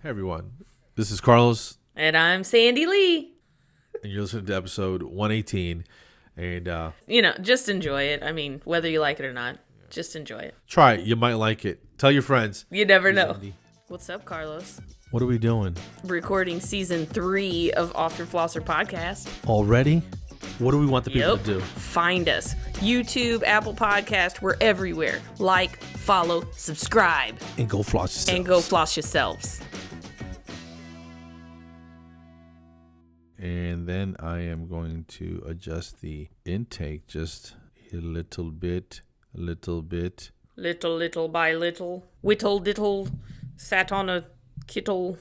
Hey everyone, this is Carlos, And I'm Sandy Lee. and you're listening to episode 118. And Just enjoy it. I mean, whether you like it or not, just enjoy it. try it; you might like it. Tell your friends. You never Hey, know. Sandy. What's up, Carlos? What are we doing Recording season 3 of Off Your Flosser podcast. already? What do we want the people to do? Find us. YouTube, Apple Podcast, we're everywhere. Like, follow, subscribe, And go floss yourself. and go floss yourselves. And then I am going to adjust the intake just a little bit. Little by little. Whittle diddle. Sat on a kittle.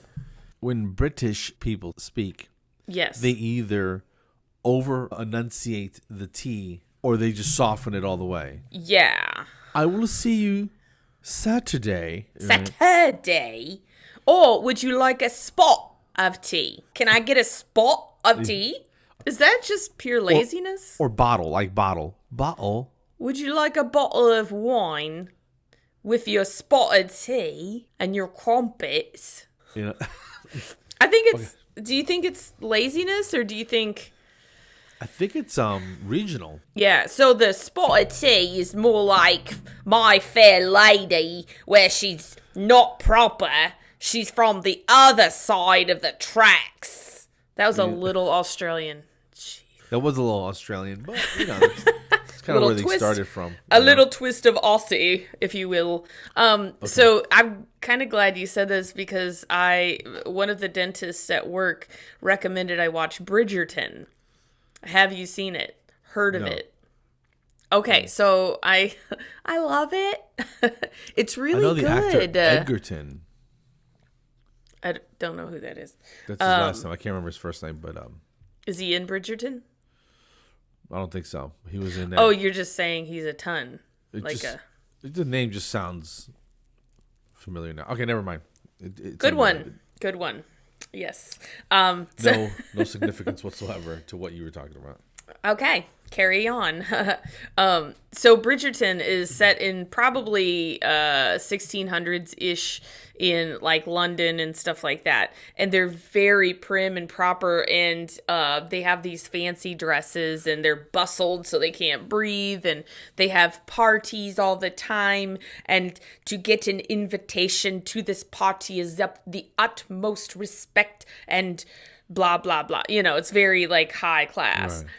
When British people speak, Yes. they either over enunciate the T or they just soften it all the way. Yeah. I will see you Saturday. Saturday? Or would you like a spot of tea? Can I get a spot of tea? Is that just pure laziness? Or bottle, like bottle. Bottle. Would you like a bottle of wine with your spotted tea and your crumpets? You know, I think it's... Do you think it's laziness or do you think... I think it's regional. Yeah, so the spotted tea is more like My Fair Lady, where she's not proper. She's from the other side of the tracks. That was a little Australian. Jeez. That was a little Australian, but it's kind of where they started from. A little twist of Aussie, if you will. So I'm kind of glad you said this because one of the dentists at work recommended I watch Bridgerton. Have you seen it? Heard of it? Okay, so I love it. It's really I know the good. actor Edgerton. I don't know who that is. That's his last name. I can't remember his first name, but Is he in Bridgerton? I don't think so. He was in that. Oh, you're just saying he's a ton. The name just sounds familiar now. Okay, never mind. It's Good unrelated. one. Good one. Yes. No significance whatsoever to what you were talking about. Okay, carry on. So Bridgerton is set in probably 1600s-ish in like London and stuff like that. And they're very prim and proper and they have these fancy dresses and they're bustled so they can't breathe and they have parties all the time. And to get an invitation to this party is up the utmost respect and blah, blah, blah. It's very like high class. Right.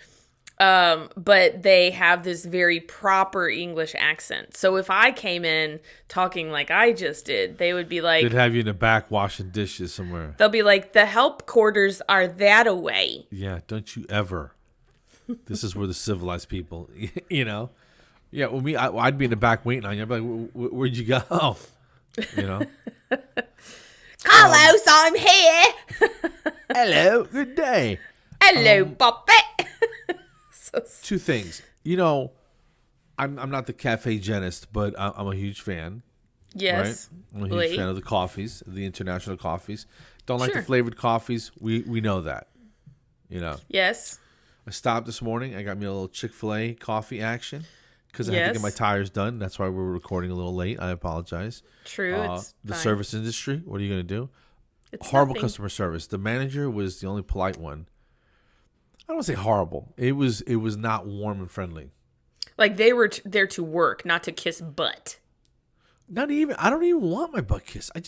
But they have this very proper English accent. So if I came in talking like I just did, they would be like... They'd have you in the back washing dishes somewhere. They'll be like, the help quarters are that away. Yeah, don't you ever. This is where the civilized people, Yeah, well, I'd be in the back waiting on you. I'd be like, where'd you go? Carlos, I'm here. Hello, good day. Hello, Poppy. Two things. I'm not the cafe genist, but I'm a huge fan. Yes. Right? I'm a huge fan of the coffees, the international coffees. Don't like the Sure. flavored coffees. We know that. Yes. I stopped this morning. I got me a little Chick-fil-A coffee action because I had to get my tires done. That's why we're recording a little late. I apologize. True. It's the fine. service industry. What are you going to do? It's Horrible nothing. customer service. The manager was the only polite one. I don't want to say horrible. It was not warm and friendly. Like they were there to work, not to kiss butt. Not even. I don't even want my butt kiss. I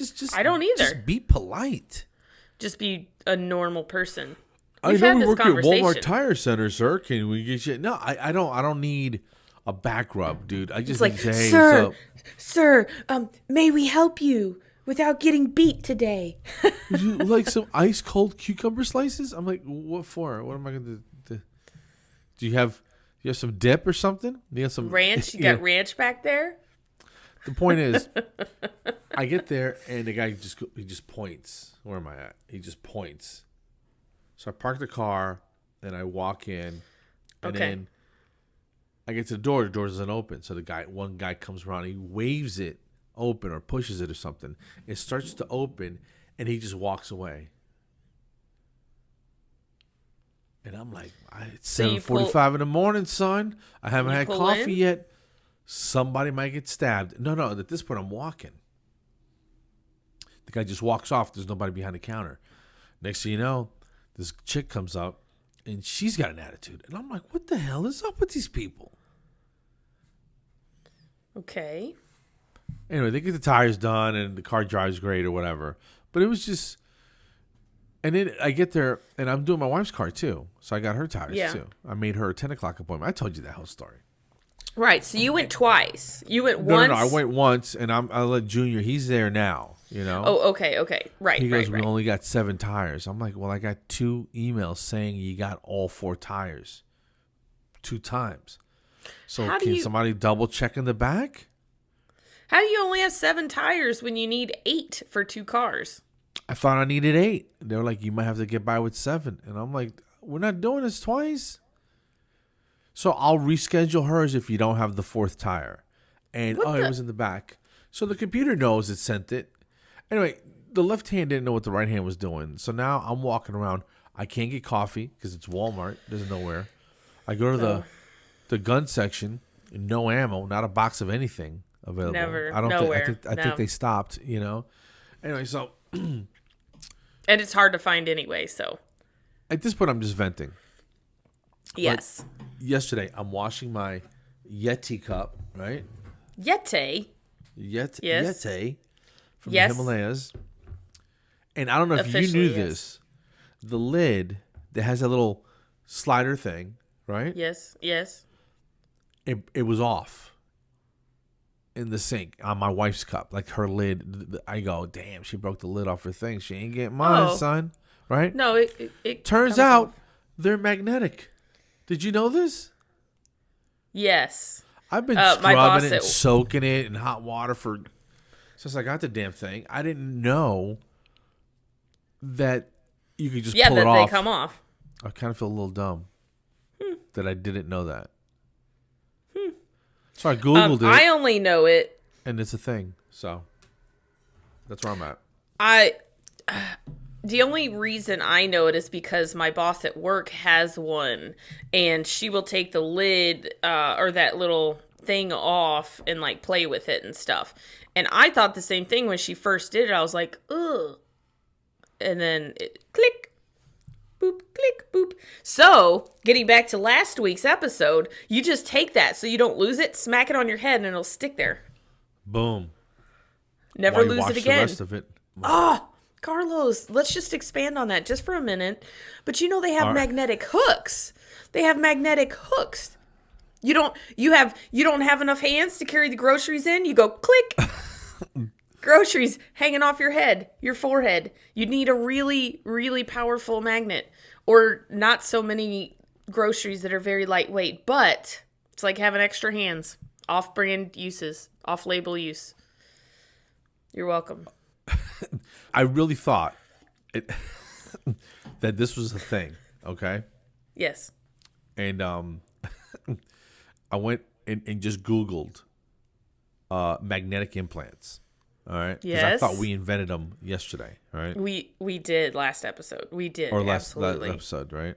don't either. Just be polite. Just be a normal person. I We've know had we this work at Walmart conversation. Tire Center, sir. Can we get you? No, I don't need a back rub, dude. I just It's like, need to say, hey, sir, what's sir, may we help you without getting beat today? Would you like some ice cold cucumber slices? I'm like, what for? What am I going to do? Do you have some dip or something? You have some Ranch? You got ranch back there? The point is, I get there and the guy just points. Where am I at? He just points. So I park the car and I walk in, and then I get to the door. The door doesn't open. So one guy comes around. He waves it open or pushes it or something. It starts to open, and he just walks away. And I'm like, it's 7:45 in the morning, son. I haven't had coffee yet. Somebody might get stabbed. No. At this point, I'm walking. The guy just walks off. There's nobody behind the counter. Next thing you know, this chick comes up, and she's got an attitude. And I'm like, what the hell is up with these people? Okay. Anyway, they get the tires done, and the car drives great or whatever. But it was just... And then I get there, and I'm doing my wife's car, too. So I got her tires, too. I made her a 10 o'clock appointment. I told you that whole story. Right. So you went twice. You went once? No. I went once, and I let Junior... He's there now, you know? Oh, okay. Right, He goes, right. we only got 7 tires. I'm like, well, I got 2 emails saying you got all 4 tires 2 times. So can somebody double check in the back? How do you only have 7 tires when you need 8 for 2 cars? I thought I needed 8. They were like, you might have to get by with 7. And I'm like, we're not doing this twice. So I'll reschedule hers if you don't have the 4th tire. And it was in the back. So the computer knows it sent it. Anyway, the left hand didn't know what the right hand was doing. So now I'm walking around. I can't get coffee because it's Walmart. There's nowhere. I go to the gun section. No ammo. Not a box of anything available. Never. I don't nowhere. I think they stopped, you know. Anyway, so... and it's hard to find anyway, so... At this point, I'm just venting. Yes. But yesterday, I'm washing my Yeti cup, right? Yeti? Yes. Yeti from the Himalayas. And I don't know if you knew this. The lid that has a little slider thing, right? Yes. It was off in the sink on my wife's cup. Like her lid, I go, damn, she broke the lid off her thing. She ain't getting mine, son. Right? No, it turns out they're magnetic. Did you know this? Yes. I've been scrubbing it and soaking it in hot water since I got the damn thing. I didn't know that you could just pull it off. Yeah, they come off. I kind of feel a little dumb that I didn't know that. So I Googled it. I only know it. And it's a thing. So that's where I'm at. The only reason I know it is because my boss at work has one, and she will take the lid or that little thing off and like play with it and stuff. And I thought the same thing when she first did it. I was like, ugh. And then it click, boop, click, boop. So getting back to last week's episode, you just take that so you don't lose it, smack it on your head, and it'll stick there. Boom. Never lose it again. The rest of it. Carlos, let's just expand on that just for a minute. But you know they have magnetic hooks. They have magnetic hooks. You don't have enough hands to carry the groceries in. You go click. Groceries hanging off your head, your forehead. You need a really, really powerful magnet, or not so many groceries that are very lightweight. But it's like having extra hands. Off-brand uses, off-label use. You're welcome. I really thought that this was a thing, okay? Yes. And I went and just Googled magnetic implants, all right? Yes. Because I thought we invented them yesterday, all right? We did last episode. We did, or last absolutely. episode, right?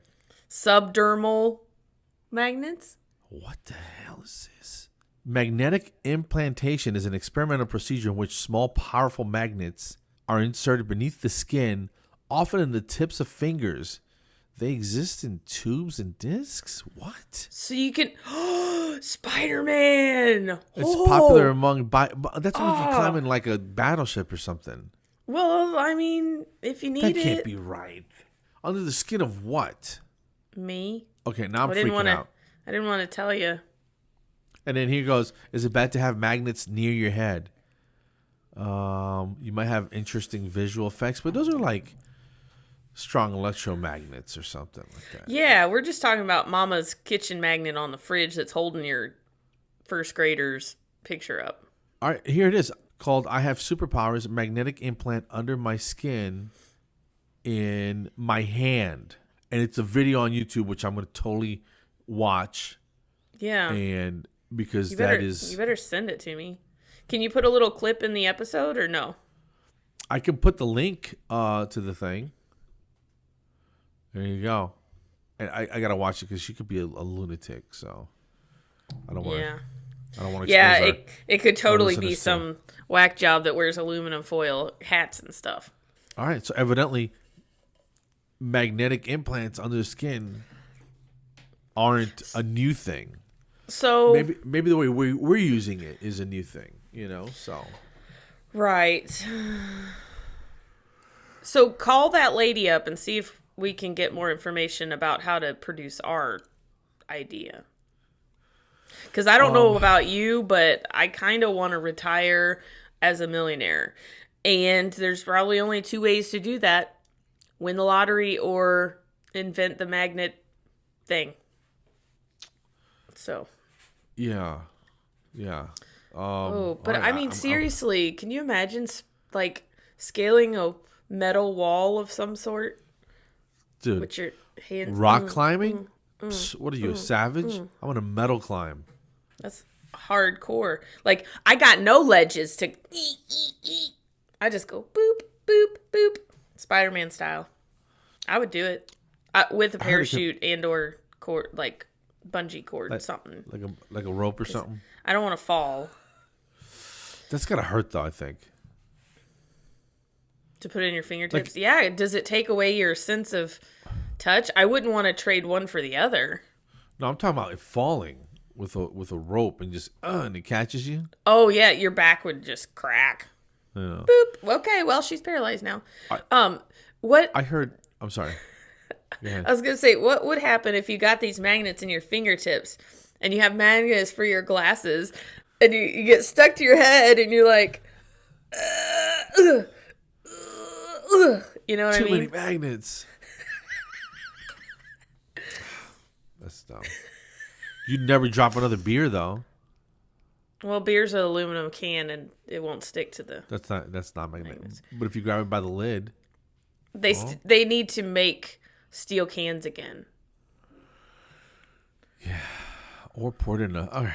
Subdermal magnets? What the hell is this? Magnetic implantation is an experimental procedure in which small, powerful magnets are inserted beneath the skin, often in the tips of fingers. They exist in tubes and discs? What? So you can... Spider-Man! It's popular among... that's when you can climb in like a battleship or something. Well, I mean, if you need it... That can't be right. Under the skin of what? Me? Okay, now I'm freaking out. I didn't want to tell you. And then here goes, is it bad to have magnets near your head? You might have interesting visual effects, but those are like strong electromagnets or something like that. Yeah, we're just talking about Mama's kitchen magnet on the fridge that's holding your first grader's picture up. All right, here it is, called I Have Superpowers, Magnetic Implant Under My Skin in My Hand. And it's a video on YouTube, which I'm going to totally watch. Yeah. And because you better send it to me. Can you put a little clip in the episode or no? I can put the link to the thing. There you go. And I got to watch it because she could be a lunatic. So I don't want to. Yeah. I don't want to Yeah, expose it could totally be listeners some whack job that wears aluminum foil hats and stuff. All right, so evidently magnetic implants under the skin aren't a new thing. So maybe the way we're using it is a new thing, so. Right. So call that lady up and see if we can get more information about how to produce our idea. Because I don't know about you, but I kind of want to retire as a millionaire. And there's probably only 2 ways to do that. Win the lottery or invent the magnet thing. So. Yeah. But I mean, seriously, can you imagine like scaling a metal wall of some sort? Dude, with your hands. Rock climbing? What are you, a savage? I want to metal climb. That's hardcore. Like, I got no ledges to... I just go boop, boop, boop. Spider-Man style. I would do it. With a parachute and or cord, like bungee cord, something. Like a rope or something? I don't want to fall. That's gotta hurt, though, I think. To put it in your fingertips? Yeah, does it take away your sense of touch? I wouldn't want to trade one for the other. No, I'm talking about it falling with a rope and just and it catches you. Oh yeah, your back would just crack. Yeah. Boop. Okay, well she's paralyzed now. What I heard? I'm sorry. Go ahead. I was gonna say, what would happen if you got these magnets in your fingertips and you have magnets for your glasses and you get stuck to your head and you're like, you know what I mean? Too many magnets. That's dumb. You'd never drop another beer though. Well, beer's an aluminum can and it won't stick to the. That's not magnets. But if you grab it by the lid, they need to make steel cans again. Yeah, or pour it in a. All right,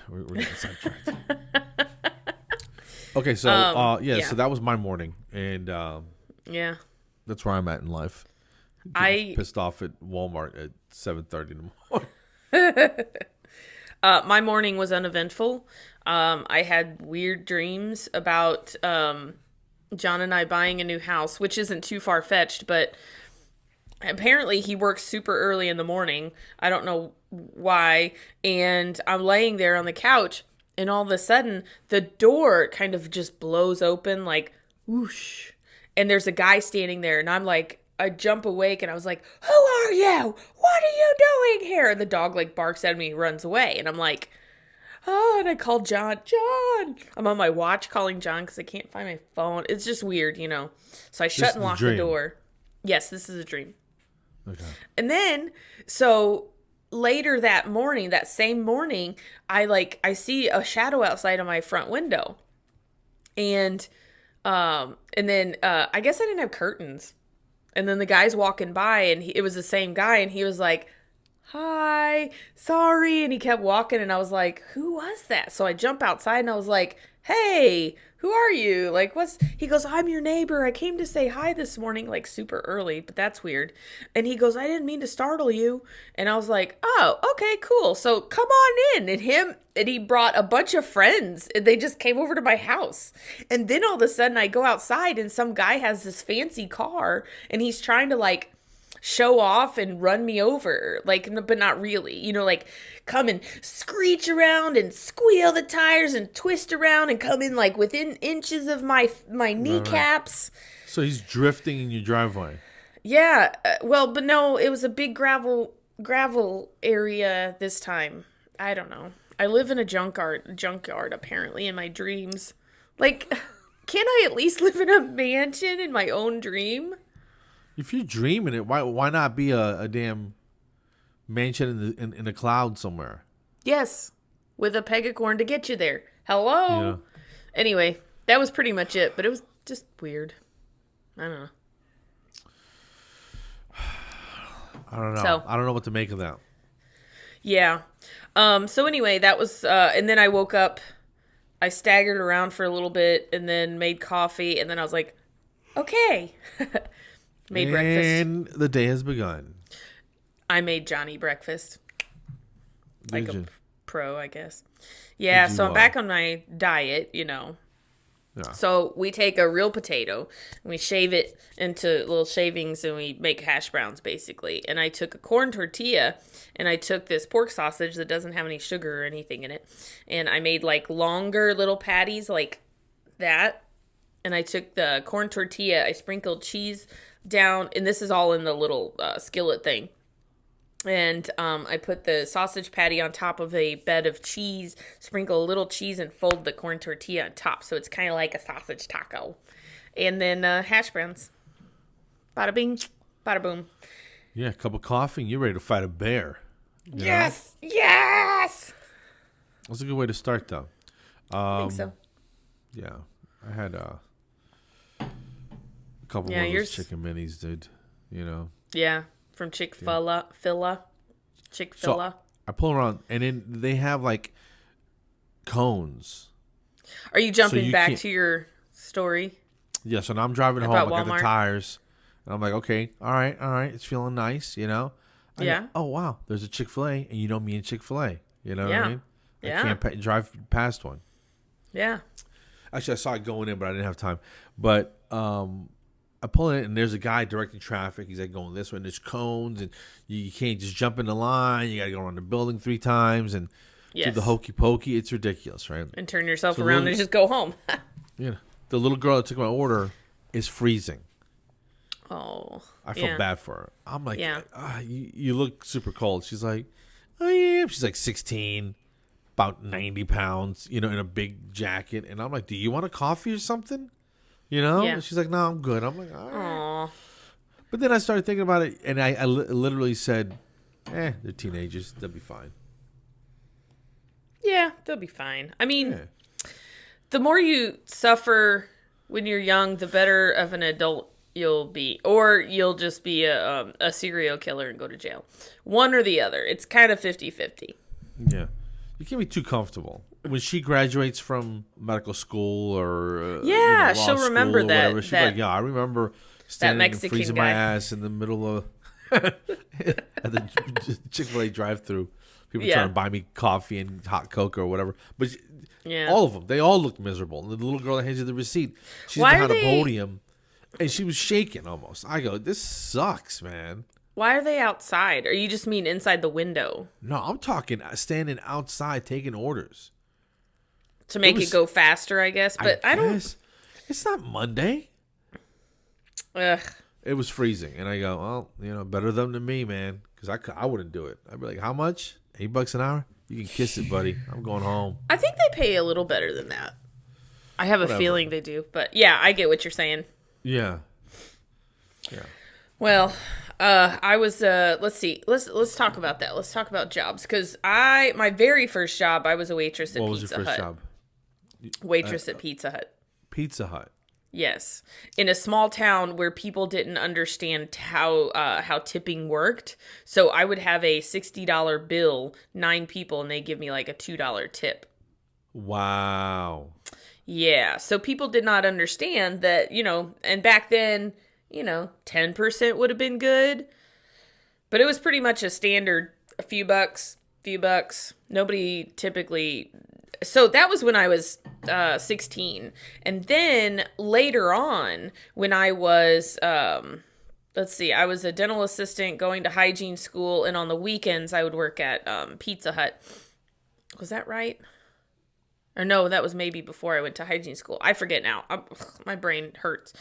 we're getting sidetracked. Okay, so so that was my morning, and yeah, that's where I'm at in life. I pissed off at Walmart at 7:30 in the morning. My morning was uneventful. I had weird dreams about John and I buying a new house, which isn't too far-fetched, but apparently he works super early in the morning. I don't know why. And I'm laying there on the couch, and all of a sudden, the door kind of just blows open, like, whoosh. And there's a guy standing there, and I'm like, I jump awake, and I was like, who are you? What are you doing here? And the dog, like, barks at me and runs away. And I'm like, oh, and I called John. John! I'm on my watch calling John because I can't find my phone. It's just weird, So I shut and locked the door. Yes, this is a dream. Okay. And then, so later that same morning, I see a shadow outside of my front window. And then I guess I didn't have curtains. And then the guy's walking by, and it was the same guy, and he was like, hi, sorry. And he kept walking, and I was like, who was that? So I jump outside, and I was like, hey, who are you? Like, he goes, I'm your neighbor. I came to say hi this morning, like super early, but that's weird. And he goes, I didn't mean to startle you. And I was like, oh, okay, cool. So come on in. And he brought a bunch of friends, and they just came over to my house. And then all of a sudden I go outside, and some guy has this fancy car, and he's trying to like show off and run me over, like, but not really, like come and screech around and squeal the tires and twist around and come in like within inches of my kneecaps. Right. So he's drifting in your driveway. Yeah, but no, it was a big gravel area this time. I don't know. I live in a junkyard apparently in my dreams. Like, can't I at least live in a mansion in my own dream? If you're dreaming it, why not be a damn mansion in the cloud somewhere? Yes, with a pegacorn to get you there. Hello. Yeah. Anyway, that was pretty much it, but it was just weird. I don't know. I don't know. So, I don't know what to make of that. Yeah. So anyway, that was, and then I woke up. I staggered around for a little bit, and then made coffee, and then I was like, okay. Made breakfast. And the day has begun. I made Johnny breakfast. Like a pro, I guess. Yeah, Did so you, I'm back on my diet, you know. Yeah. So we take a real potato and we shave it into little shavings and we make hash browns basically. And I took a corn tortilla and I took this pork sausage that doesn't have any sugar or anything in it. And I made like longer little patties like that. And I took the corn tortilla, I sprinkled cheese down, and this is all in the little skillet thing. And I put the sausage patty on top of a bed of cheese, sprinkle a little cheese, and fold the corn tortilla on top. So it's kind of like a sausage taco. And then hash browns. Bada bing, bada boom. Yeah, a cup of coffee, and you're ready to fight a bear. Yes! Yes! That's a good way to start, though. I think so. Yeah, I had a couple Yeah, of those yours- chicken minis, dude. You know. Yeah, from Chick-fil-A. So I pull around, and then they have like cones. Are you jumping you back can't- to your story? Yeah, so now I'm driving home. I About got the Walmart? tires, and I'm like, okay, all right, it's feeling nice, you know. I Yeah. go, oh wow, there's a Chick-fil-A, and you know me and Chick-fil-A. You know what Yeah. I mean? Yeah. I can't drive past one. Yeah. Actually, I saw it going in, but I didn't have time. But I pull in, and there's a guy directing traffic. He's like going this way, and there's cones, and you can't just jump in the line. You got to go around the building 3 times and do Yes. the hokey pokey. It's ridiculous, right? And turn yourself So around little- and just go home. Yeah. The little girl that took my order is freezing. Oh. I felt yeah. bad for her. I'm like, Yeah. you look super cold. She's like, oh yeah. She's like 16, about 90 pounds, you know, in a big jacket. And I'm like, do you want a coffee or something? You know? Yeah. And she's like, no, I'm good. I'm like, all right. Aw. But then I started thinking about it, and I literally said, they're teenagers. They'll be fine. Yeah, they'll be fine. I mean, Yeah. the more you suffer when you're young, the better of an adult you'll be. Or you'll just be a serial killer and go to jail. One or the other. It's kind of 50-50. Yeah. You can't be too comfortable. When she graduates from medical school or Yeah, law she'll school remember or whatever, that- she's that- like, yeah, I remember standing and Mexican freezing guy. my ass in the middle of at the Chick-fil-A drive-thru. People Yeah. trying to buy me coffee and hot Coke or whatever. But Yeah. all of them, they all looked miserable. And the little girl that hands you the receipt, she's Why are behind a they- podium, and she was shaking almost. I go, this sucks, man. Why are they outside? Or you just mean inside the window? No, I'm talking standing outside taking orders. To make was- it go faster, I guess. But I don't... guess. It's not Monday. Ugh. It was freezing, and I go, well, you know, better them than me, man, because I wouldn't do it. I'd be like, how much? $8 an hour? You can kiss it, buddy. I'm going home. I think they pay a little better than that. I have Whatever. a feeling they do. But yeah, I get what you're saying. Yeah. Well, I was let's see. Let's talk about that. Let's talk about jobs cuz my very first job, I was a waitress at What was Pizza your first Hut. job? Waitress at Pizza Hut. Pizza Hut. Yes. In a small town where people didn't understand how tipping worked. So I would have a $60 bill, 9 people, and they give me like a $2 tip. Wow. Yeah. So people did not understand that, and back then, 10% would have been good. But it was pretty much a standard, a few bucks. Nobody typically. So that was when I was 16. And then later on, when I was, I was a dental assistant going to hygiene school. And on the weekends, I would work at Pizza Hut. Was that right? Or no, that was maybe before I went to hygiene school. I forget now. My brain hurts.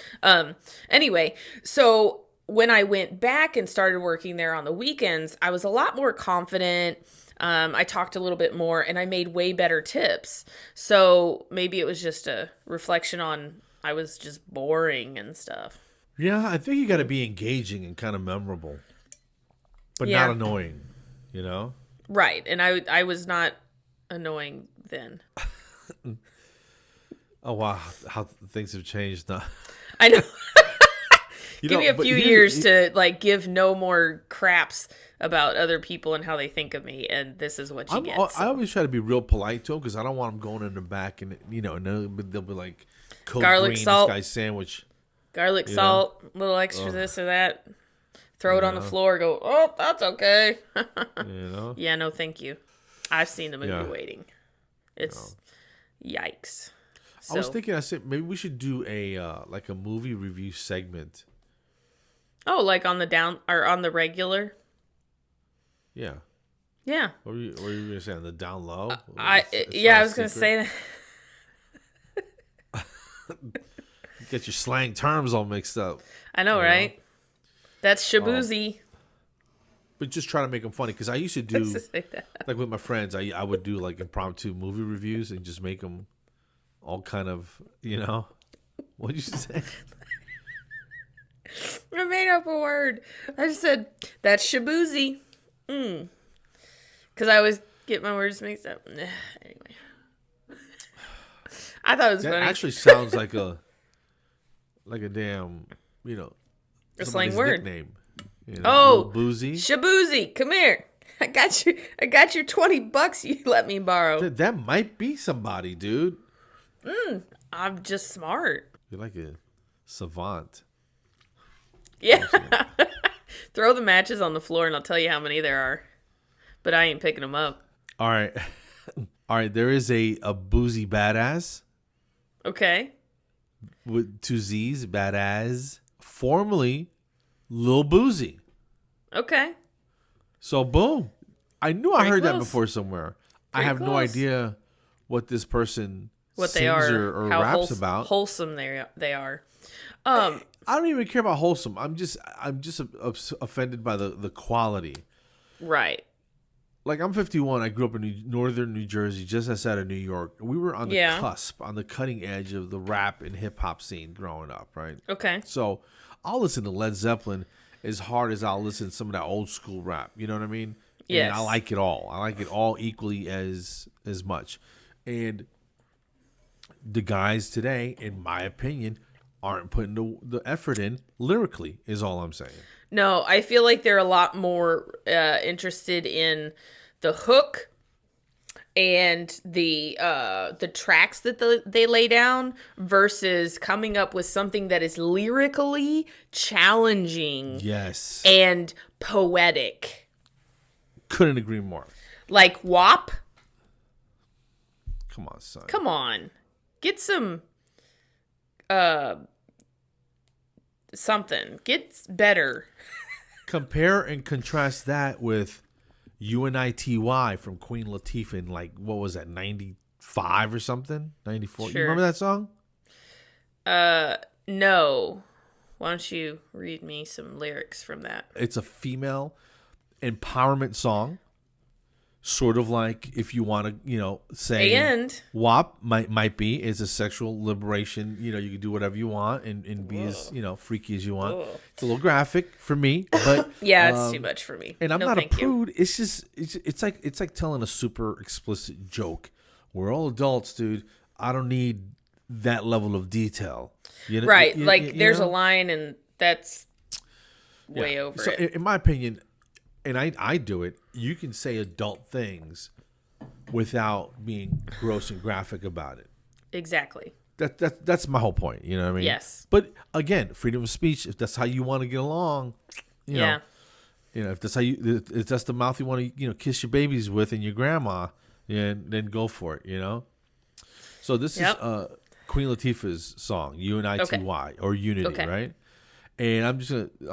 Anyway, so when I went back and started working there on the weekends, I was a lot more confident. I talked a little bit more, and I made way better tips. So maybe it was just a reflection on I was just boring and stuff. Yeah, I think you got to be engaging and kind of memorable, but Yeah. not annoying, you know? Right, and I was not annoying then. Oh, wow. How things have changed now. I know. You Give know, me a but few years to give no more craps about other people and how they think of me, and this is what you get. I always try to be real polite to them because I don't want them going in the back and and they'll be like, code Garlic green, salt. this guy's sandwich. Garlic salt, little extra this or that. Throw it on the floor. Go, oh, that's okay. You know. Yeah, no, thank you. I've seen the movie Yeah. Waiting. It's yikes. So, I was thinking, I said maybe we should do a like a movie review segment. oh, like on the down or on the regular? Yeah. Yeah. What were you gonna say on the down low? I It's yeah, not I a was gonna secret. say that. Get your slang terms all mixed up. I know, You know? right? That's ShaBoozy. But just try to make them funny because I used to do Like that. like with my friends. I would do like impromptu movie reviews and just make them all kind of What did you say? I made up a word. I just said that's ShaBoozy. Because I always get my words mixed up. Anyway, I thought it was That funny. actually sounds like a damn A somebody's slang word. nickname. Oh, Lil Boozy. ShaBoozy, come here. I got your $20 you let me borrow. That might be somebody, dude. I'm just smart. You're like a savant. Yeah. Throw the matches on the floor and I'll tell you how many there are. But I ain't picking them up. All right. All right. There is a boozy badass Okay. with two Z's, badass, formerly Lil Boozy. Okay. So, boom. I knew I Pretty heard that close. before somewhere. I Pretty have no close. idea what this person What they sings are, or how raps about. wholesome they are. I don't even care about wholesome. I'm just offended by the quality. Right. Like, I'm 51. I grew up in northern New Jersey, just outside of New York. We were on the Yeah. cusp, on the cutting edge of the rap and hip hop scene growing up, right? Okay. So I'll listen to Led Zeppelin as hard as I'll listen to some of that old school rap. You know what I mean? Yes. And I like it all. I like it all equally as much. And the guys today, in my opinion, aren't putting the effort in lyrically, is all I'm saying. No, I feel like they're a lot more interested in the hook and the tracks that they lay down versus coming up with something that is lyrically challenging Yes. and poetic. Couldn't agree more. Like WAP. Come on, son. Come on. Get some something. Get better. Compare and contrast that with UNITY from Queen Latifah in, like, what was that, 95 or something? 94? Sure. You remember that song? No. Why don't you read me some lyrics from that? It's a female empowerment song. Sort of like, if you want to, say And WAP might be is a sexual liberation. You can do whatever you want and be as, freaky as you want. Whoa. It's a little graphic for me, but yeah, it's too much for me. and I'm No, not a thank you. prude. It's just it's like telling a super explicit joke. We're all adults, dude. I don't need that level of detail. Right. There's know? a line and that's way Yeah. over So it. in my opinion, and I do it, you can say adult things without being gross and graphic about it. Exactly. That's my whole point. You know what I mean? Yes. But again, freedom of speech. If that's how you want to get along, Yeah. if that's if that's the mouth you want to, kiss your babies with and your grandma, then go for it. So this Yep. is Queen Latifah's song, UNITY or Unity, Okay. right? And I'm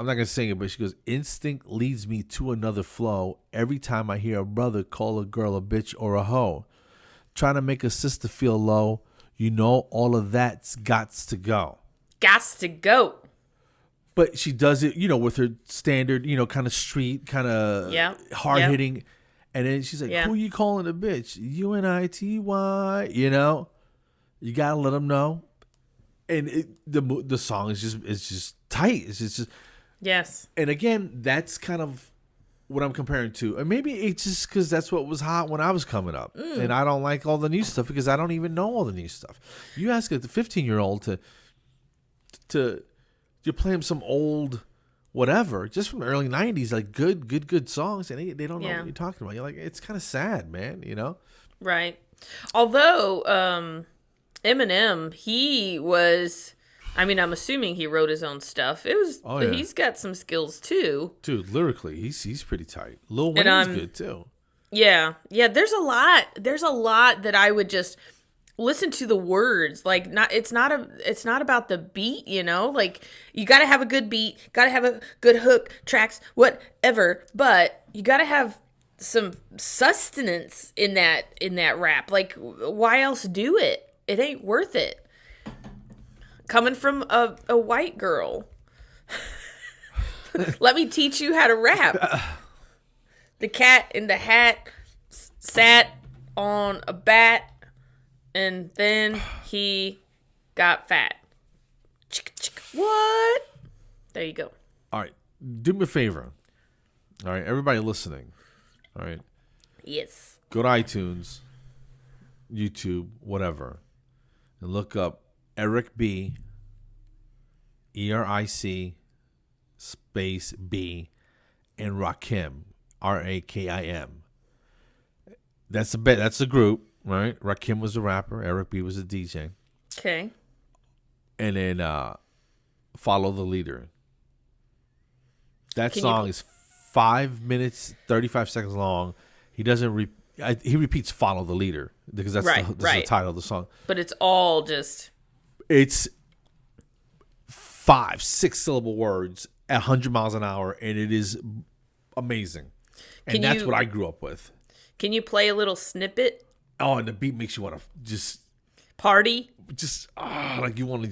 not gonna sing it, but she goes, "Instinct leads me to another flow. Every time I hear a brother call a girl a bitch or a hoe, trying to make a sister feel low, all of that's gots to go." Gots to go. But she does it, with her standard, kind of street, kind of hard hitting. And then she's like, Yeah. "Who you calling a bitch? UNITY? You gotta let them know." And the song is just tight. It's just, Yes. and again, that's kind of what I'm comparing to. And maybe it's just because that's what was hot when I was coming up, and I don't like all the new stuff because I don't even know all the new stuff. You ask the 15-year-old to you play him some old whatever, just from the early 90s, like good songs, and they don't know what you're talking about. You're like, it's kind of sad, man, Right. Although Eminem, he was, I'm assuming he wrote his own stuff. He's got some skills too. Dude, lyrically, he's pretty tight. Lil And Wayne's good too. Yeah. Yeah, there's a lot. There's a lot that I would just listen to the words. Like it's not about the beat, you know? Like you got to have a good beat, got to have a good hook, tracks, whatever, but you got to have some sustenance in that rap. Like why else do it? It ain't worth it. Coming from a white girl. Let me teach you how to rap. The cat in the hat sat on a bat, and then he got fat. Chicka, chicka. What? There you go. All right. Do me a favor. All right. Everybody listening. All right. Yes. Go to iTunes, YouTube, whatever, and look up Eric B. ERIC space B and Rakim. Rakim. That's a bit. That's a group, right? Rakim was the rapper. Eric B was the DJ. Okay. And then Follow the Leader. That song is 5 minutes 35 seconds long. He doesn't. He repeats "Follow the Leader" because that's the title of the song. But it's all just. It's 5-6 syllable words at 100 miles an hour, and it is amazing. And that's what I grew up with. Can you play a little snippet? Oh, and the beat makes you want to just party. Just like you want to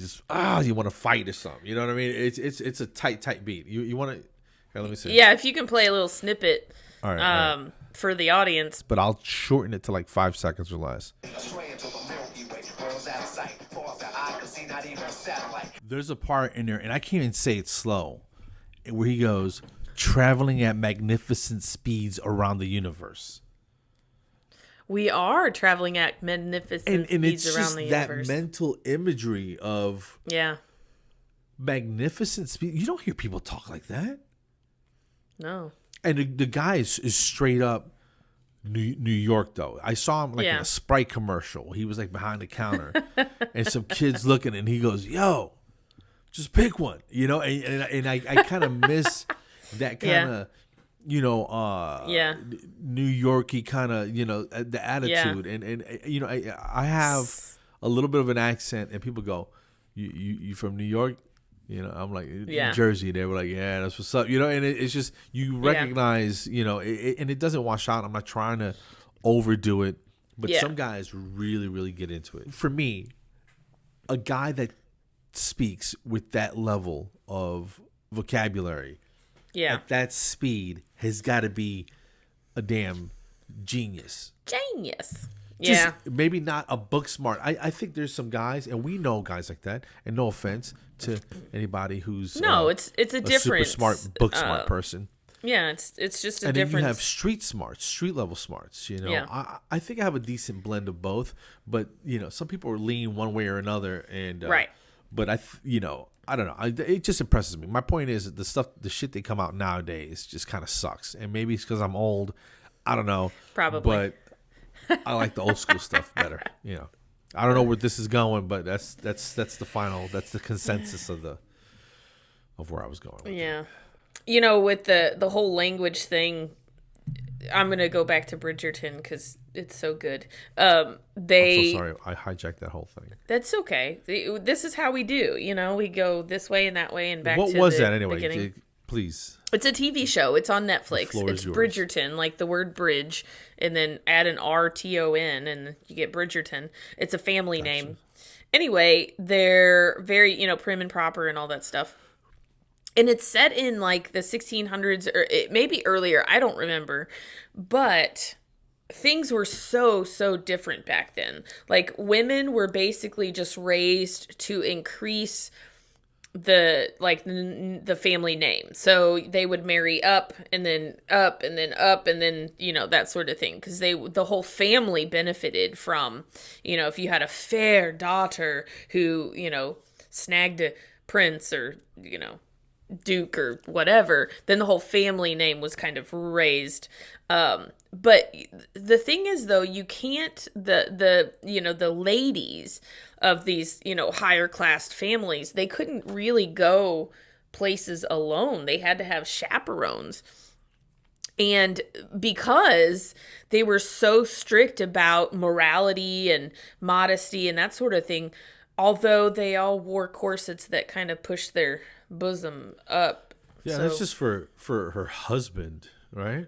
you want to fight or something. You know what I mean? It's a tight beat. You want to. Here, let me see. Yeah, if you can play a little snippet. All right. For the audience. But I'll shorten it to like 5 seconds or less. There's a part in there, and I can't even say it's slow, where he goes, traveling at magnificent speeds around the universe. We are traveling at magnificent speeds around the universe. That mental imagery of magnificent speed. You don't hear people talk like that. No. And the guy is straight up New York, though. I saw him like in a Sprite commercial. He was like behind the counter, and some kids looking, and he goes, "Yo, just pick one," you know. And I kind of miss that kind of New Yorky kind of the attitude, and I have a little bit of an accent, and people go, "You from New York?" I'm like, Jersey. They were like, yeah, that's what's up. And it's just, you recognize, and it doesn't wash out. I'm not trying to overdo it, but some guys really, really get into it. For me, a guy that speaks with that level of vocabulary at that speed has got to be a damn genius. Yeah. Maybe not a book smart. I think there's some guys, and we know guys like that, and no offense to anybody who's it's a different super smart book smart person. Yeah, it's just a difference. And then you have street level smarts. I think I have a decent blend of both, but some people lean one way or another, and right. But I don't know. It just impresses me. My point is that the shit they come out nowadays just kind of sucks, and maybe it's because I'm old. I don't know. Probably. But I like the old school stuff better. I don't know where this is going, but that's the final. That's the consensus of where I was going with it. With the whole language thing, I'm gonna go back to Bridgerton because it's so good. I'm so sorry I hijacked that whole thing. That's okay. This is how we do. We go this way and that way and back. What to was the that anyway? Beginning. Please. It's a TV show. It's on Netflix. It's Bridgerton, like the word bridge, and then add an RTON, and you get Bridgerton. It's a family name. Anyway, they're very, prim and proper and all that stuff. And it's set in like the 1600s, or it may be earlier. I don't remember. But things were so different back then. Like women were basically just raised to increase the family name. So they would marry up and then up and then up and then, that sort of thing. Because the whole family benefited from, if you had a fair daughter who, snagged a prince or, duke or whatever, then the whole family name was kind of raised. But the thing is, though, you can't, the ladies of these, higher class families, they couldn't really go places alone. They had to have chaperones. And because they were so strict about morality and modesty and that sort of thing, although they all wore corsets that kind of pushed their bosom up. Yeah, that's just for her husband, right?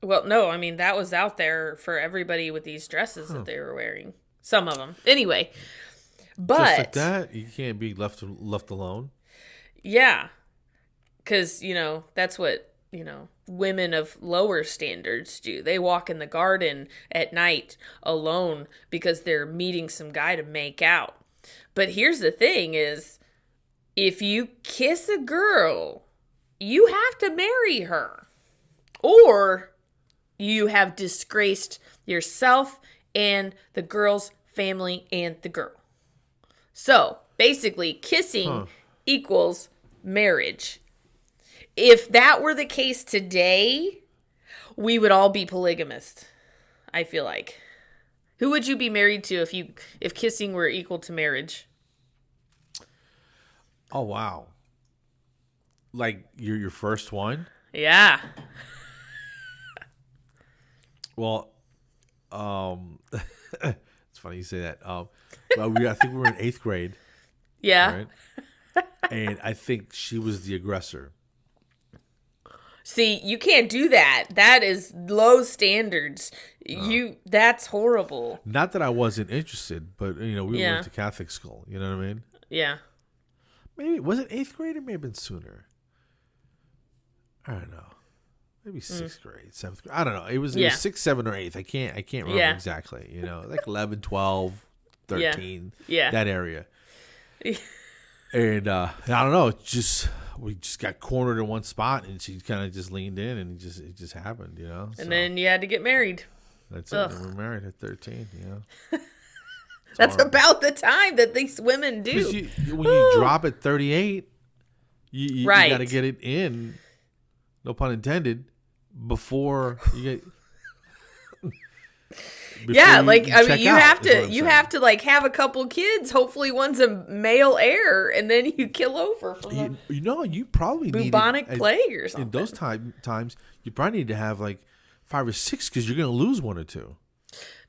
Well, no, I mean, that was out there for everybody with these dresses that they were wearing. Some of them. Anyway. But just like that, you can't be left alone. Yeah. Because, that's what, women of lower standards do. They walk in the garden at night alone because they're meeting some guy to make out. But here's the thing is, if you kiss a girl, you have to marry her. Or you have disgraced yourself and the girl's family and the girl. So, basically, kissing equals marriage. If that were the case today, we would all be polygamist, I feel like. Who would you be married to if kissing were equal to marriage? Oh, wow. Like, you're your first one? Yeah. Well, it's funny you say that. Well, I think we were in 8th grade. Yeah. Right? And I think she was the aggressor. See, you can't do that. That is low standards. That's horrible. Not that I wasn't interested, but we went to Catholic school. You know what I mean? Yeah. Maybe was it 8th grade or maybe been sooner? I don't know. Maybe 6th grade, 7th grade. I don't know. It was 6, 7, or 8th. I can't remember exactly. Like 11, 12, 13. Yeah. That area. And I don't know. We just got cornered in one spot, and she kind of just leaned in, and it just happened. And then you had to get married. That's it. We're married at 13. That's horrible. About the time that these women do. When you drop at 38, you got to get it in. No pun intended. Before you get. You have to like have a couple kids. Hopefully, one's a male heir, and then you kill over from you probably bubonic plague or something. In those times, you probably need to have like 5 or 6 because you're going to lose 1 or 2.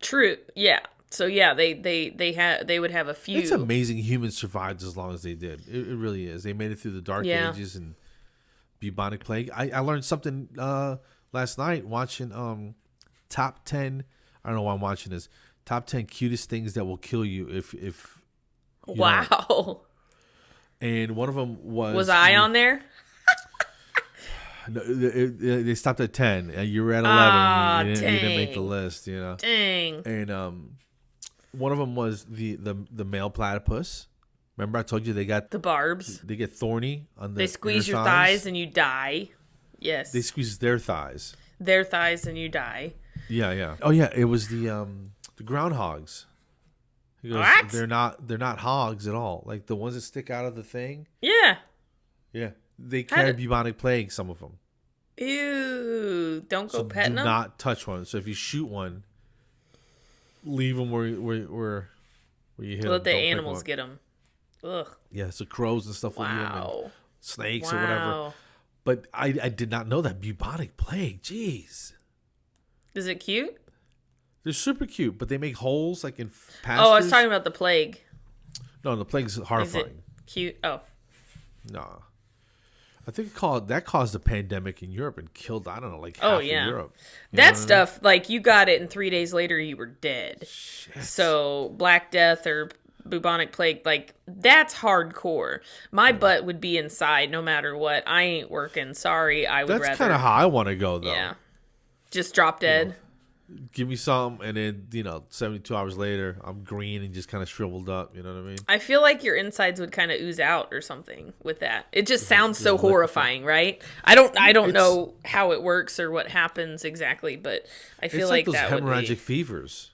True. Yeah. So yeah, they would have a few. It's amazing humans survived as long as they did. It really is. They made it through the dark ages and bubonic plague. I learned something last night watching top 10. I don't know why I'm watching this. Top 10 cutest things that will kill you if wow. And one of them was I on there? No, they stopped at 10. You were at 11. You didn't make the list. Dang. And one of them was the male platypus. Remember I told you they got the barbs. They get thorny on the. They squeeze your thighs and you die. Yes. They squeeze their thighs. Their thighs and you die. Yeah. Oh yeah, it was the groundhogs. He goes, what? They're not hogs at all. Like the ones that stick out of the thing. Yeah. Yeah. They carry bubonic plague. Some of them. Ew! Don't go petting them. Do not touch one. So if you shoot one, leave them where you hit. Let the animals get them. Ugh. Yeah, so crows and stuff will eat them, and snakes or whatever. But I did not know that bubonic plague. Jeez. Is it cute? They're super cute, but they make holes like in pastures. Oh, I was talking about the plague. No, the plague's horrifying. Is it cute? Oh. No. I think that caused a pandemic in Europe and killed, I don't know, like half of Europe. That stuff, like you got it and 3 days later you were dead. Shit. So Black Death or bubonic plague, like that's hardcore. My butt would be inside no matter what. I ain't working. Sorry, I would rather. That's kind of how I want to go, though. Yeah. Just drop dead. Give me some, and then 72 hours later, I'm green and just kind of shriveled up. You know what I mean? I feel like your insides would kind of ooze out or something with that. It just sounds so horrifying, right? I don't know how it works or what happens exactly, but I feel like those that hemorrhagic would be fevers,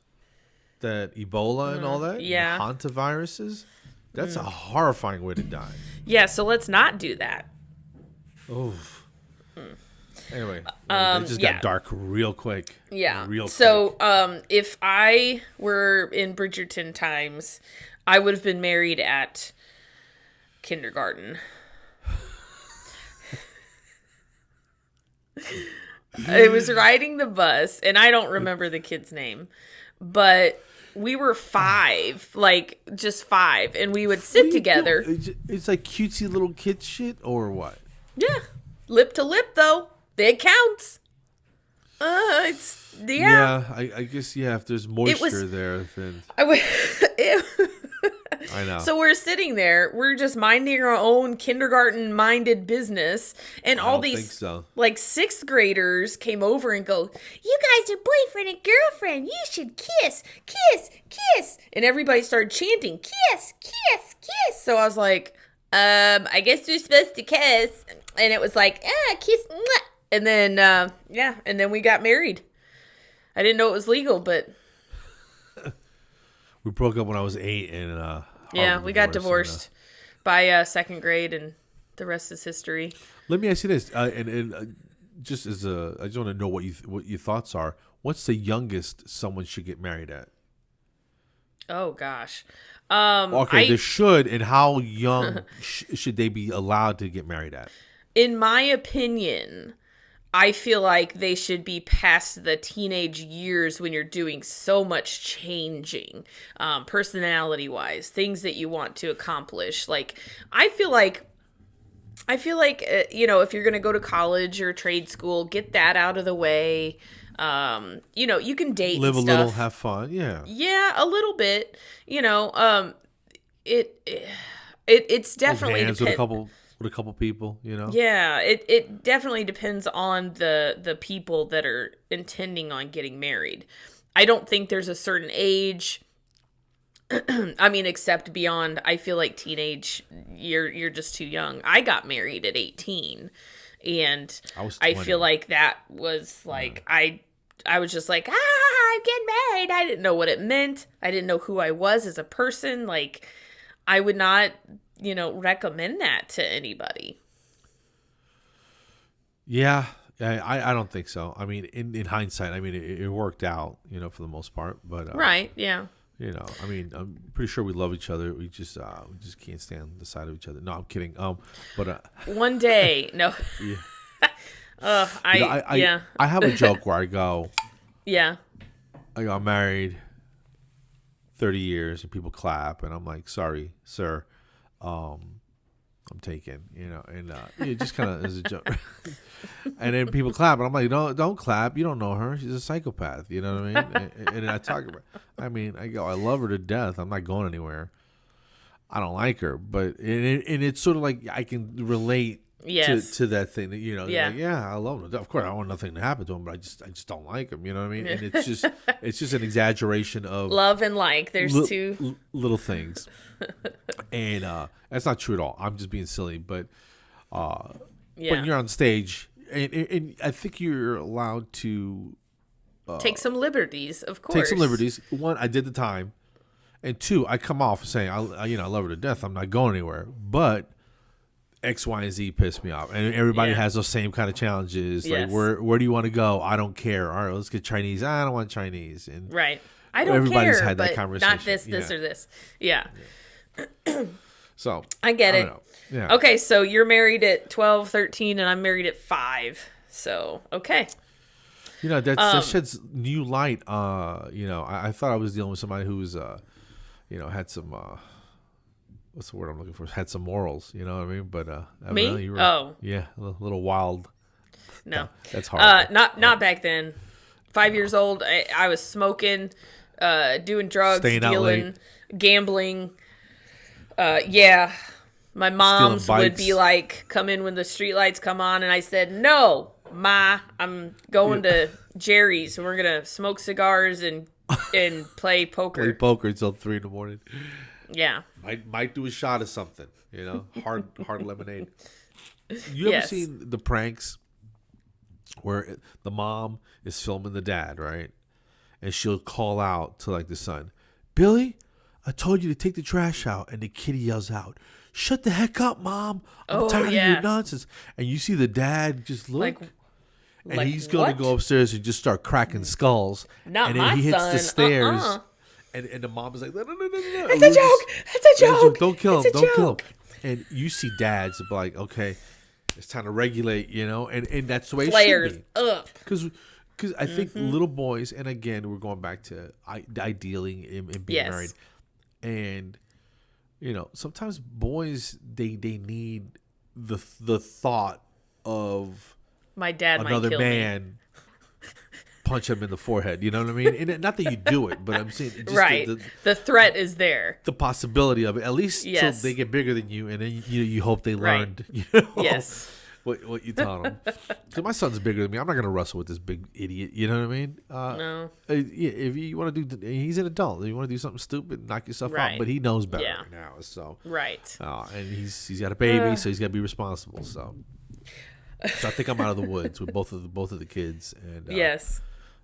that Ebola and all that, yeah, hantaviruses. That's a horrifying way to die. Yeah, so let's not do that. Oh. Anyway, it just got dark real quick. Yeah. Real quick. So, if I were in Bridgerton times, I would have been married at kindergarten. It was riding the bus, and I don't remember the kid's name, but we were 5, like just 5, and we would sit together. It's like cutesy little kid shit, or what? Yeah, lip to lip though. That counts. Yeah, I guess if there's moisture there, then I know. So we're sitting there, we're just minding our own kindergarten-minded business, and all these like 6th graders came over and go, "You guys are boyfriend and girlfriend. You should kiss, kiss, kiss." And everybody started chanting, "Kiss, kiss, kiss." So I was like, I guess we're supposed to kiss. And it was like, kiss, mwah. And then, and then we got married. I didn't know it was legal, but we broke up when I was 8, and we got divorced by 2nd grade, and the rest is history. Let me ask you this, and just I just want to know what your thoughts are. What's the youngest someone should get married at? Oh gosh. They should, and how young should they be allowed to get married at? In my opinion, I feel like they should be past the teenage years when you're doing so much changing, personality-wise, things that you want to accomplish. Like, I feel like, if you're going to go to college or trade school, get that out of the way. You can date, live and a stuff. little, have fun. Yeah, a little bit. It's definitely hands with a couple people, Yeah, it definitely depends on the people that are intending on getting married. I don't think there's a certain age. I mean, except beyond, I feel like teenage, you're just too young. I got married at 18, and I feel like that was like, I was just like, I'm getting married. I didn't know what it meant. I didn't know who I was as a person. Like, I would not, recommend that to anybody. Yeah, I don't think so. I mean, in hindsight, I mean, it worked out, for the most part. But right, yeah. I mean, I'm pretty sure we love each other. We just can't stand the side of each other. No, I'm kidding. But one day, no. Yeah. I have a joke where I go, yeah, I got married 30 years, and people clap, and I'm like, sorry, sir, I'm taken, and it just kind of is a joke. And then people clap, and I'm like, no, don't clap. You don't know her. She's a psychopath. You know what I mean? and I talk about, I go, I love her to death. I'm not going anywhere. I don't like her, but and it's sort of like I can relate to that thing that like, I love him. Of course, I want nothing to happen to him, but I just don't like him. You know what I mean? And it's just an exaggeration of love and like. There's two little things, and that's not true at all. I'm just being silly, but when you're on stage, and I think you're allowed to take some liberties. Of course, take some liberties. One, I did the time, and 2, I come off saying I love her to death. I'm not going anywhere, but X, Y, and Z pissed me off, and everybody has those same kind of challenges. Yes. Like, where do you want to go? I don't care. All right, let's get Chinese. I don't want Chinese. And right, I don't everybody's care. Had that but conversation. not this, or this. Yeah. So I get it. Yeah. Okay, so you're married at 12, 13, and I'm married at 5. So okay. That sheds new light. I thought I was dealing with somebody who was, had some. What's the word I'm looking for? Had some morals, you know what I mean? But me? You were, oh, yeah, a little wild. No, that's hard. Not back then. 5 years old, I was smoking, doing drugs, stealing, gambling. My moms would be like, "Come in when the street lights come on," and I said, "No, Ma, I'm going to Jerry's, and we're gonna smoke cigars and play poker. Play poker until 3 a.m. Yeah. Might do a shot of something, hard lemonade. You ever seen the pranks where the mom is filming the dad, right? And she'll call out to like the son, "Billy, I told you to take the trash out," and the kid yells out, "Shut the heck up, Mom. I'm tired of your nonsense." And you see the dad just look. And he's going to go upstairs and just start cracking skulls. Not and then my he hits son. the stairs. And the mom is like, no. It's a joke. It's a joke. Don't kill him. Don't kill him. And you see dads like, okay, It's time to regulate, and that's the way Flares. it should be. Ugh. Because I think little boys, and again, we're going back to idealing and being married, and sometimes boys they need the thought of my dad another might kill man me. punch him in the forehead. You know what I mean? And not that you do it, but I'm saying just right. The threat is there. The possibility of it, at least till they get bigger than you, and then you hope they learned. Yes. What you taught them. Because my son's bigger than me. I'm not going to wrestle with this big idiot. You know what I mean? No. If you want to do, he's an adult. If you want to do something stupid, knock yourself out. But he knows better now. So right. And he's got a baby, so he's got to be responsible. So I think I'm out of the woods with both of the kids. And yes.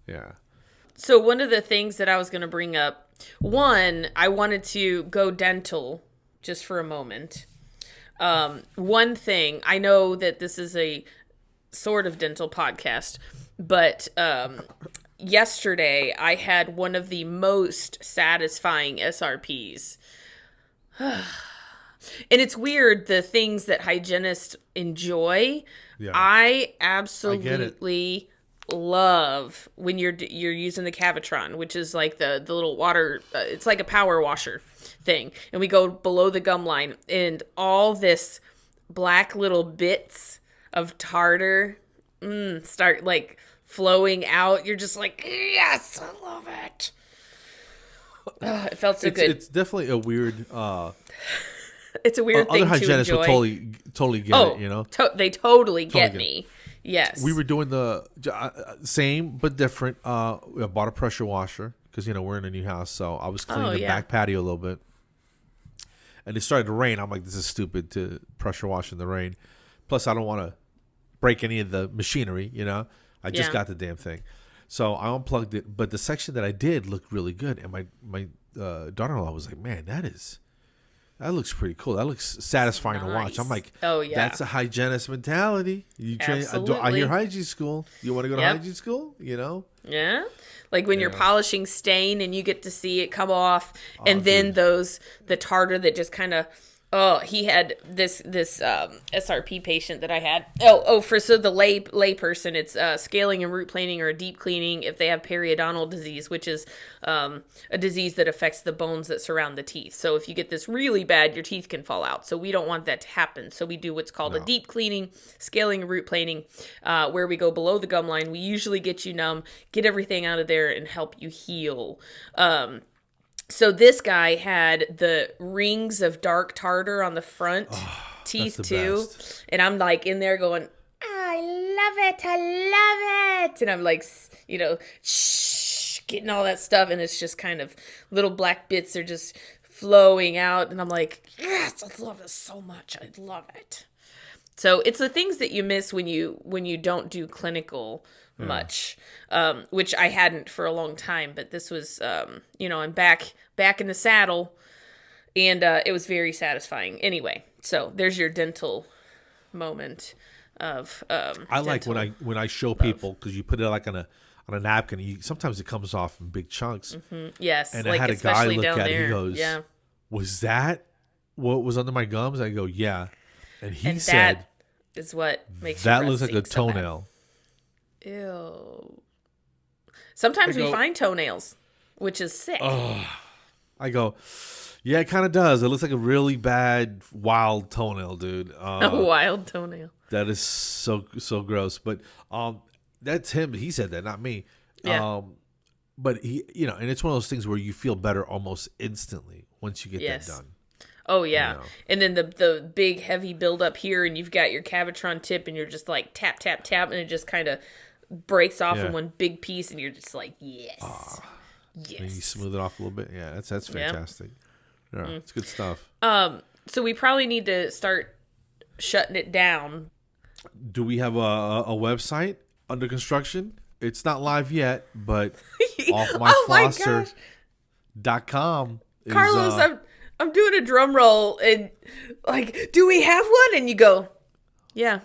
Yeah. So one of the things that I was going to bring up, I wanted to go dental just for a moment. One thing, I know that this is a sort of dental podcast, but yesterday I had one of the most satisfying SRPs. And it's weird, the things that hygienists enjoy. Yeah. I absolutely love when you're using the Cavitron, which is like the little water, it's like a power washer thing, and we go below the gum line, and all this black little bits of tartar start like flowing out. You're just like, yes, I love it. It felt so good. It's definitely a weird it's a weird thing to enjoy. Other hygienists would totally get it, they totally get me. Yes. We were doing the same but different. We bought a pressure washer because, we're in a new house. So I was cleaning the back patio a little bit. And it started to rain. I'm like, this is stupid to pressure wash in the rain. Plus, I don't want to break any of the machinery, I just got the damn thing. So I unplugged it. But the section that I did looked really good. And my daughter-in-law was like, man, that looks pretty cool. That looks satisfying to watch. I'm like, oh yeah, that's a hygienist mentality. I hear hygiene school. You want to go to hygiene school? Yeah. Like when you're polishing stain and you get to see it come off, and then the tartar that just kind of. Oh, he had this SRP patient that I had. So the lay person, it's scaling and root planing or deep cleaning if they have periodontal disease, which is a disease that affects the bones that surround the teeth. So if you get this really bad, your teeth can fall out. So we don't want that to happen. So we do what's called a deep cleaning, scaling and root planing, where we go below the gum line. We usually get you numb, get everything out of there, and help you heal. So this guy had the rings of dark tartar on the front teeth too. Best. And I'm like in there going, I love it. And I'm like, getting all that stuff. And it's just kind of little black bits are just flowing out. And I'm like, yes, I love this so much. I love it. So it's the things that you miss when you don't do clinical much, which I hadn't for a long time, but this was, I'm back in the saddle, and it was very satisfying. Anyway, so there's your dental moment of. I like when I show people, because you put it like on a napkin. Sometimes it comes off in big chunks. Mm-hmm. Yes, and I had a guy look at it. He goes, "Was that what was under my gums?" I go, "Yeah," and he said, "That is what makes that looks like a toenail." Ew. Sometimes we find toenails, which is sick. I go, yeah, it kind of does. It looks like a really bad wild toenail, dude. A wild toenail. That is so gross. But that's him. He said that, not me. Yeah. But he, and it's one of those things where you feel better almost instantly once you get that done. Oh, yeah. And then the big heavy buildup here, and you've got your Cavitron tip, and you're just like tap, tap, tap, and it just kind of breaks off in one big piece, and you're just like, yes. Yes. And you smooth it off a little bit. Yeah, that's fantastic. Yeah, it's good stuff. So we probably need to start shutting it down. Do we have a website under construction? It's not live yet, but offmyflosser.com is... Carlos, I'm doing a drum roll, and like, do we have one? And you go, yeah.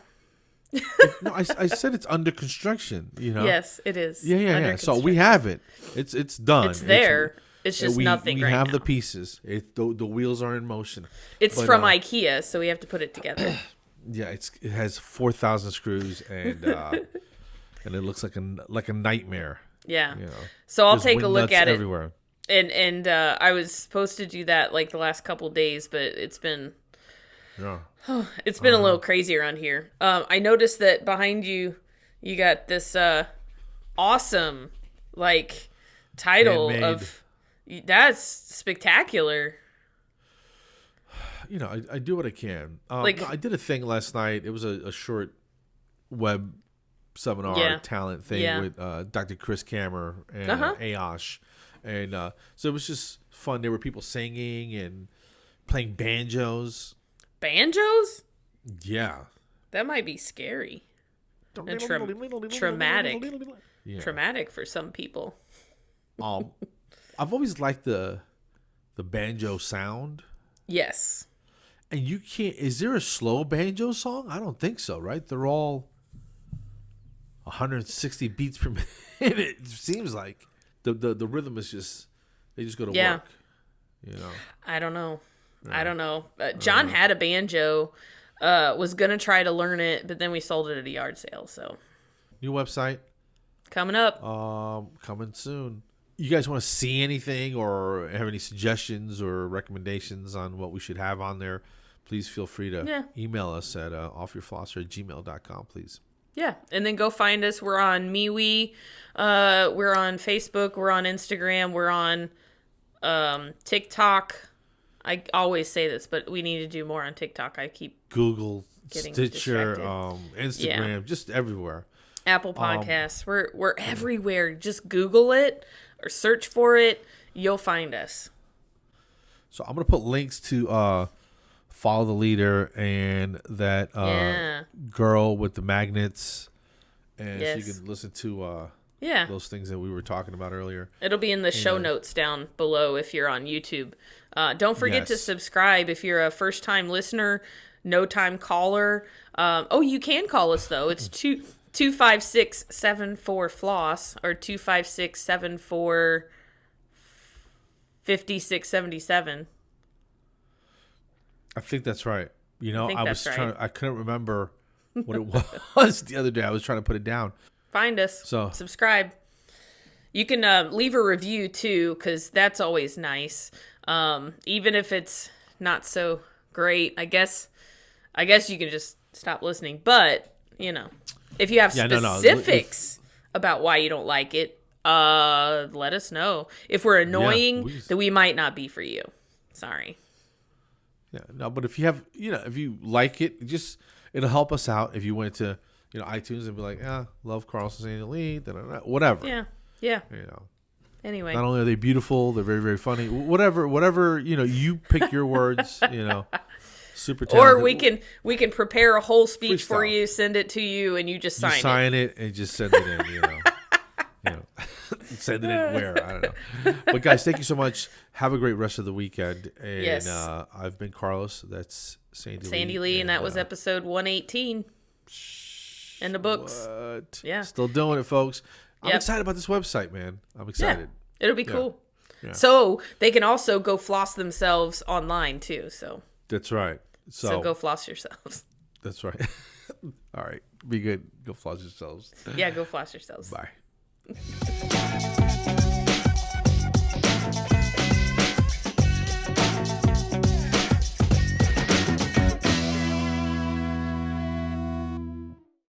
No, I said it's under construction. Yes, it is. Yeah. So we have it. It's done. It's there. It's just nothing right now. We have the pieces. The wheels are in motion. It's from IKEA, so we have to put it together. Yeah, it has 4,000 screws and it looks like a nightmare. Yeah. You know, So I'll there's take a wind look nuts at it. everywhere. And I was supposed to do that like the last couple days, but it's been Yeah. it's been a little crazy around here. I noticed that behind you, you got this awesome like title Handmade. of that's spectacular. You know, I do what I can. Like- no, I did a thing last night. It was a short web seminar talent thing with Dr. Chris Kammer and Aosh. And so it was just fun. There were people singing and playing banjos. Banjos? Yeah. That might be scary. And traumatic. Yeah. Traumatic for some people. I've always liked the banjo sound. Yes. And you can't. Is there a slow banjo song? I don't think so. Right? They're all 160 beats per minute. It seems like the rhythm is just they just go to work. You know. I don't know. I don't know. John had a banjo. Was gonna try to learn it, but then we sold it at a yard sale. So New website coming up. coming soon. You guys want to see anything or have any suggestions or recommendations on what we should have on there? Please feel free to email us at offyourflosser@gmail.com, please. Yeah, and then go find us. We're on MeWe. We're on Facebook. We're on Instagram. We're on TikTok. I always say this, but we need to do more on TikTok. I keep Google, getting Stitcher, distracted. Instagram, just everywhere. Apple Podcasts. We're everywhere. Just Google it or search for it. You'll find us. So I'm gonna put links to Follow the Leader and that girl with the magnets, and so you can listen to those things that we were talking about earlier. It'll be in the show notes down below if you're on YouTube. Don't forget to subscribe if you're a first-time listener, no-time caller. You can call us, though. It's 256-74-FLOSS or 256-74-5677. I think that's right. You know, I was right. I couldn't remember what it was the other day. I was trying to put it down. Find us. So subscribe. You can leave a review too, because that's always nice. Even if it's not so great, I guess you can just stop listening. But you know, if you have specifics about why you don't like it, let us know. If we're annoying, then we might not be for you. Sorry. Yeah, no, but if you have, if you like it, it'll help us out if you went to, iTunes and be like, love Carlson Sandy Lee, whatever. Yeah. Anyway. Not only are they beautiful, they're very, very funny. Whatever, you pick your words, super talented. Or we can prepare a whole speech for you, send it to you, and you just sign it. Sign it and just send it in, Send it in where? I don't know. But guys, thank you so much. Have a great rest of the weekend. And I've been Carlos. That's Sandy Lee, and that was episode 118 in the books. What? Yeah. Still doing it, folks. I'm excited about this website, man. I'm excited. Yeah. It'll be cool. Yeah. So they can also go floss themselves online too. So that's right. So go floss yourselves. That's right. All right. Be good. Go floss yourselves. Yeah, go floss yourselves. Bye.